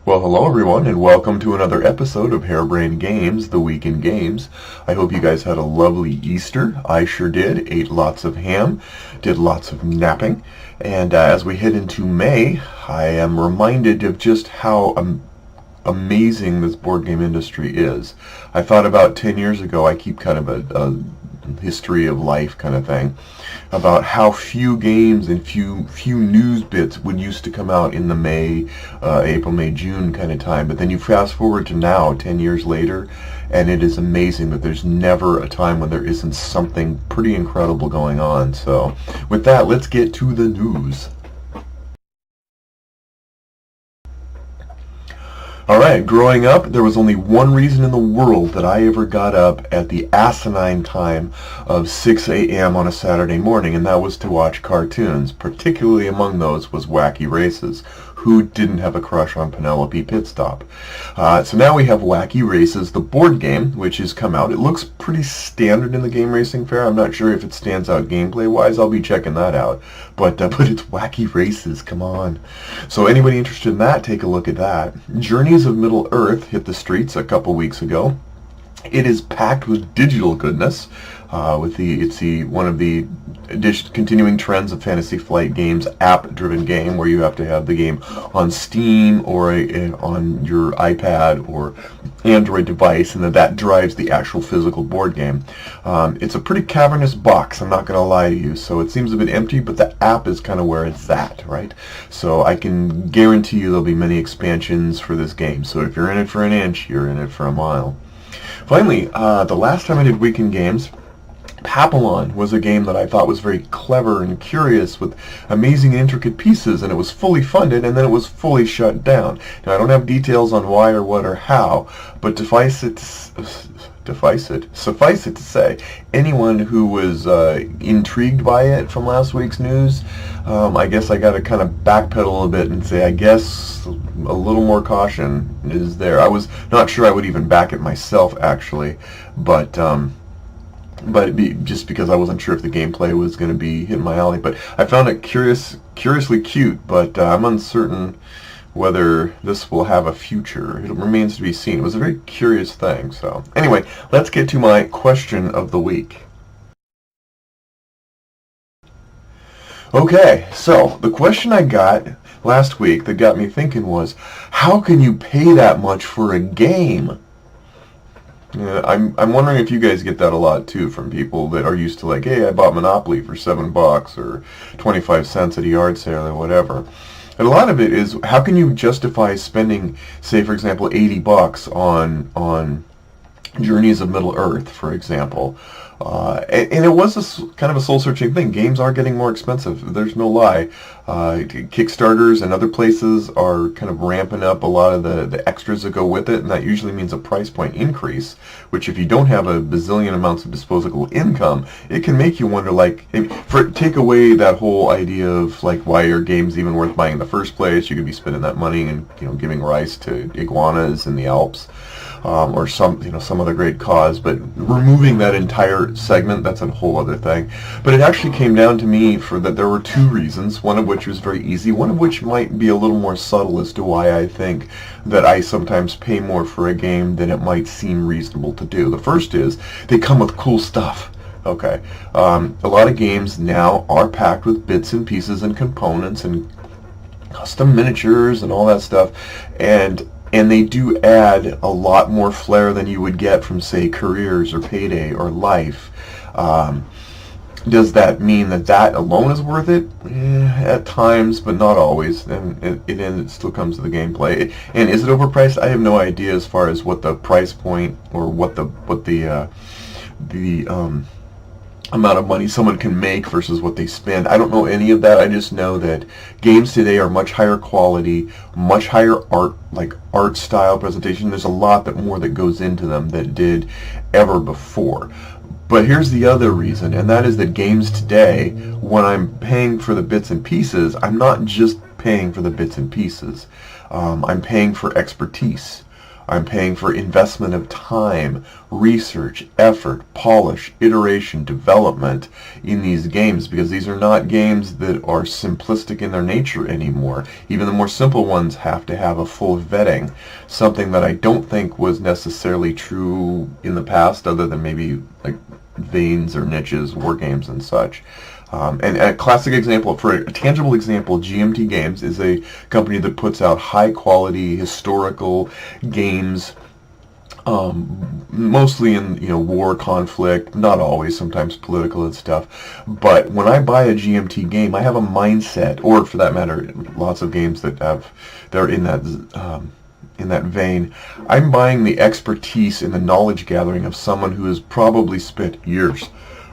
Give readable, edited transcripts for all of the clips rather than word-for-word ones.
Well, hello everyone, and welcome to another episode of Harebrained Games, the Week in Games. I hope you guys had a lovely Easter. I sure did. Ate lots of ham, did lots of napping, and as we head into May, I am reminded of just how amazing this board game industry is. I thought about 10 years ago, I keep kind of a history of life kind of thing, about how few games and few news bits would used to come out in the April, May, June kind of time. But then you fast forward to now, 10 years later, and it is amazing that there's never a time when there isn't something pretty incredible going on. So with that, let's get to the news. Alright, growing up, there was only one reason in the world that I ever got up at the asinine time of 6 a.m. on a Saturday morning, and that was to watch cartoons. Particularly among those was Wacky Races. Who didn't have a crush on Penelope Pitstop? So now we have Wacky Races, the board game, which has come out. It looks pretty standard in the Game Racing Fair. I'm not sure if it stands out gameplay-wise. I'll be checking that out. But it's Wacky Races, come on. So anybody interested in that, take a look at that. Journeys of Middle-earth hit the streets a couple weeks ago. It is packed with digital goodness. It's one of the continuing trends of Fantasy Flight Games app-driven game, where you have to have the game on Steam or on your iPad or Android device, and that drives the actual physical board game. It's a pretty cavernous box, I'm not going to lie to you, so it seems a bit empty, but the app is kind of where it's at, right? So I can guarantee you there'll be many expansions for this game. So if you're in it for an inch, you're in it for a mile. Finally, the last time I did Weekend Games, Papillon was a game that I thought was very clever and curious with amazing intricate pieces, and it was fully funded and then it was fully shut down. Now I don't have details on why or what or how, but suffice it to say, anyone who was intrigued by it from last week's news, I guess I got to kind of backpedal a little bit and say I guess a little more caution is there. I was not sure I would even back it myself, actually, but just because I wasn't sure if the gameplay was going to be hitting my alley. But I found it curiously cute, but I'm uncertain whether this will have a future. It remains to be seen. It was a very curious thing. So anyway, let's get to my question of the week. Okay, so the question I got last week that got me thinking was, how can you pay that much for a game? Yeah, I'm wondering if you guys get that a lot too from people that are used to, like, hey, I bought Monopoly for $7 or 25 cents at a yard sale or whatever. And a lot of it is, how can you justify spending, say, for example, $80 on Journeys of Middle-earth, for example? And it was kind of a soul-searching thing. Games are getting more expensive. There's no lie. Kickstarters and other places are kind of ramping up a lot of the extras that go with it, and that usually means a price point increase, which if you don't have a bazillion amounts of disposable income, it can make you wonder, like, take away that whole idea of, like, why are games even worth buying in the first place? You could be spending that money and, giving rice to iguanas in the Alps. Or some other great cause, but removing that entire segment, that's a whole other thing. But it actually came down to me that there were two reasons, one of which was very easy, one of which might be a little more subtle as to why I think that I sometimes pay more for a game than it might seem reasonable to do. The first is, they come with cool stuff. Okay, a lot of games now are packed with bits and pieces and components and custom miniatures and all that stuff, and they do add a lot more flair than you would get from, say, Careers or Payday or Life. Does that mean that alone is worth it? At times, but not always. And it still comes to the gameplay. And is it overpriced? I have no idea as far as what the price point or what the amount of money someone can make versus what they spend. I don't know any of that. I just know that games today are much higher quality, much higher art style presentation. There's a lot more that goes into them than did ever before. But here's the other reason, and that is that games today, when I'm paying for the bits and pieces, I'm not just paying for the bits and pieces. I'm paying for expertise. I'm paying for investment of time, research, effort, polish, iteration, development in these games, because these are not games that are simplistic in their nature anymore. Even the more simple ones have to have a full vetting, something that I don't think was necessarily true in the past, other than maybe like veins or niches, war games and such. And a classic example, for a tangible example, GMT Games is a company that puts out high-quality historical games, mostly in war, conflict, not always, sometimes political and stuff. But when I buy a GMT game, I have a mindset, or for that matter, lots of games that they're in that vein. I'm buying the expertise and the knowledge gathering of someone who has probably spent years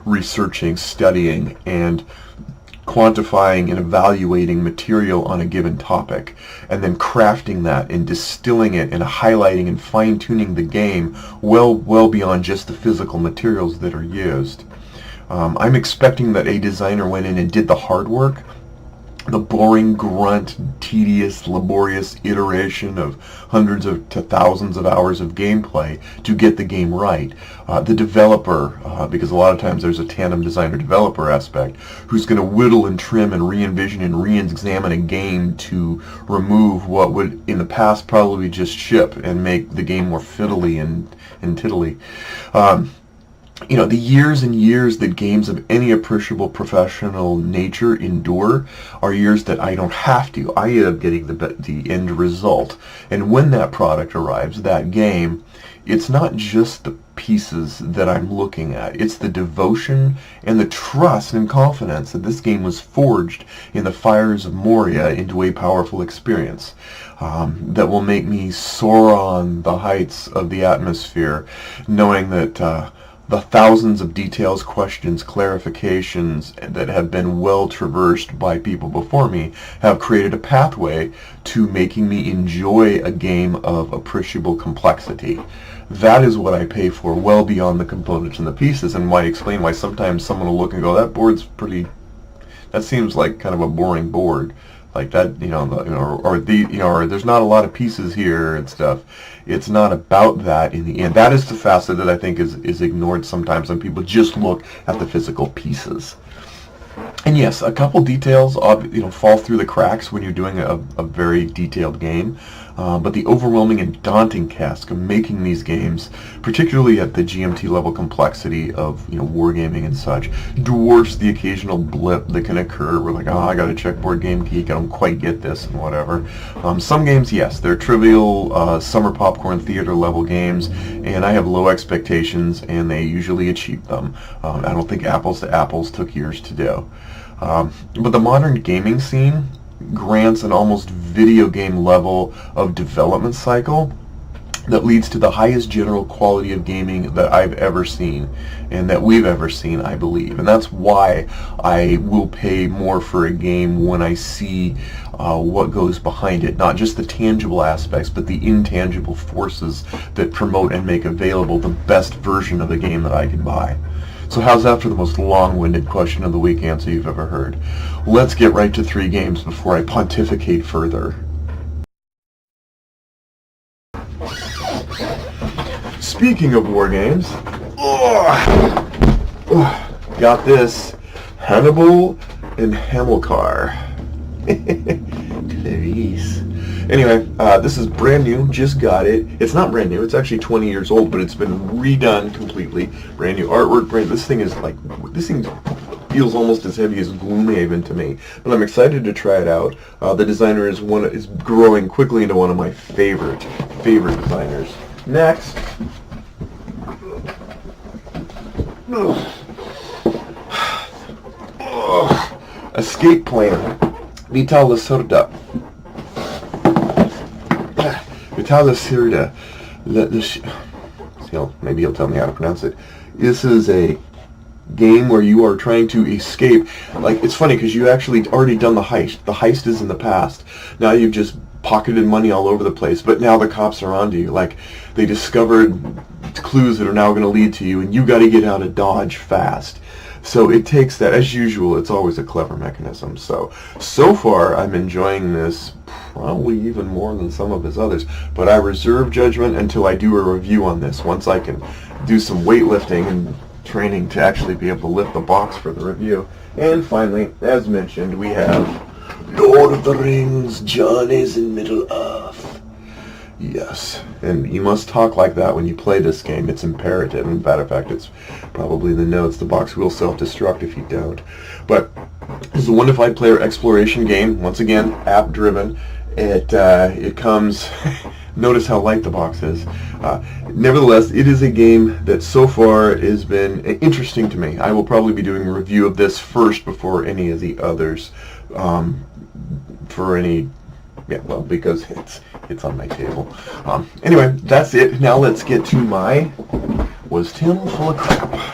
researching, studying, and quantifying and evaluating material on a given topic, and then crafting that and distilling it and highlighting and fine-tuning the game well beyond just the physical materials that are used. I'm expecting that a designer went in and did the hard work, the boring, grunt, tedious, laborious iteration of hundreds to thousands of hours of gameplay to get the game right. The developer, because a lot of times there's a tandem designer-developer aspect, who's going to whittle and trim and re-envision and re-examine a game to remove what would in the past probably just ship and make the game more fiddly and tiddly. The years and years that games of any appreciable professional nature endure are years that I don't have to. I end up getting the end result. And when that product arrives, that game, it's not just the pieces that I'm looking at. It's the devotion and the trust and confidence that this game was forged in the fires of Moria into a powerful experience that will make me soar on the heights of the atmosphere, knowing that the thousands of details, questions, clarifications that have been well traversed by people before me have created a pathway to making me enjoy a game of appreciable complexity. That is what I pay for, well beyond the components and the pieces, and might explain why sometimes someone will look and go, that seems like kind of a boring board. Like that, or there's not a lot of pieces here and stuff. It's not about that in the end. That is the facet that I think is ignored sometimes when people just look at the physical pieces. And yes, a couple details fall through the cracks when you're doing a very detailed game, but the overwhelming and daunting task of making these games, particularly at the GMT level complexity of wargaming and such, dwarfs the occasional blip that can occur where like, I got to check Board Game Geek, I don't quite get this and whatever. Some games, yes, they're trivial summer popcorn theater level games, and I have low expectations, and they usually achieve them. I don't think Apples to Apples took years to do. But the modern gaming scene grants an almost video game level of development cycle that leads to the highest general quality of gaming that I've ever seen and that we've ever seen, I believe. And that's why I will pay more for a game when I see what goes behind it, not just the tangible aspects, but the intangible forces that promote and make available the best version of the game that I can buy. So how's that for the most long-winded question of the week answer you've ever heard? Let's get right to 3 games before I pontificate further. Speaking of war games, got this Hannibal and Hamilcar. Clarice. Anyway, this is brand new, just got it. It's not brand new, it's actually 20 years old, but it's been redone completely. Brand new artwork, this thing feels almost as heavy as Gloomhaven to me. But I'm excited to try it out. The designer is growing quickly into one of my favorite designers. Next. Escape Plan. Vital Lacerda. Maybe he'll tell me how to pronounce it. This is a game where you are trying to escape. Like, it's funny because you actually already done the heist. The heist is in the past. Now you've just pocketed money all over the place, but now the cops are onto you. Like, they discovered clues that are now going to lead to you, and you got to get out of Dodge fast. So it takes that, as usual, it's always a clever mechanism. So far I'm enjoying this probably even more than some of his others, but I reserve judgment until I do a review on this, once I can do some weightlifting and training to actually be able to lift the box for the review. And finally, as mentioned, we have Lord of the Rings, Jon is in Middle-earth. Yes, and you must talk like that when you play this game. It's imperative. In matter of fact, it's probably in the notes. The box will self-destruct if you don't. But this is a 1 to 5 player exploration game. Once again, app-driven. It comes... Notice how light the box is. Nevertheless, it is a game that so far has been interesting to me. I will probably be doing a review of this first before any of the others. Because it's on my table. Anyway, that's it. Now let's get to my Was Tim Full of Crap?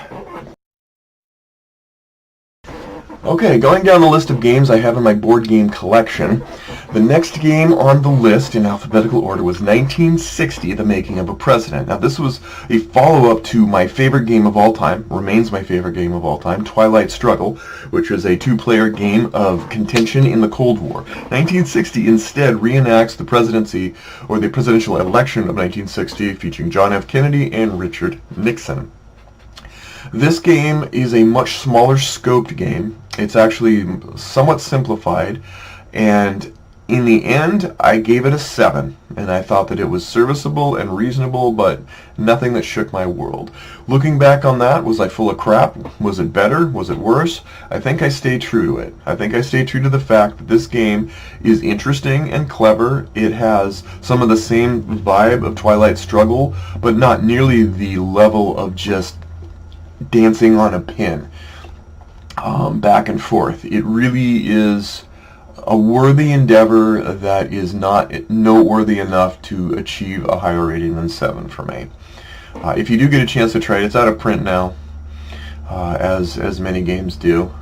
Okay, going down the list of games I have in my board game collection, the next game on the list in alphabetical order was 1960, The Making of a President. Now this was a follow-up to my favorite game of all time, remains my favorite game of all time, Twilight Struggle, which was a 2-player game of contention in the Cold War. 1960 instead reenacts the presidency, or the presidential election of 1960, featuring John F. Kennedy and Richard Nixon. This game is a much smaller scoped game. It's actually somewhat simplified, and in the end I gave it a 7, and I thought that it was serviceable and reasonable, but nothing that shook my world. Looking back on that, was I full of crap? Was it better? Was it worse? I think I stayed true to it. I think I stayed true to the fact that this game is interesting and clever. It has some of the same vibe of Twilight Struggle, but not nearly the level of just dancing on a pin back and forth. It really is a worthy endeavor that is not noteworthy enough to achieve a higher rating than 7 for me. If you do get a chance to try it, it's out of print now, as many games do.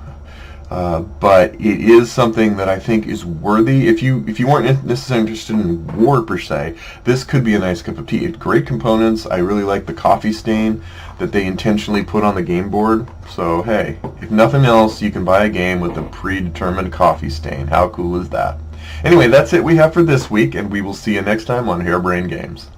But it is something that I think is worthy. If you weren't necessarily interested in war per se, this could be a nice cup of tea. It's great components. I really like the coffee stain that they intentionally put on the game board. So hey, if nothing else, you can buy a game with a predetermined coffee stain. How cool is that? Anyway, that's it we have for this week, and we will see you next time on Harebrained Games.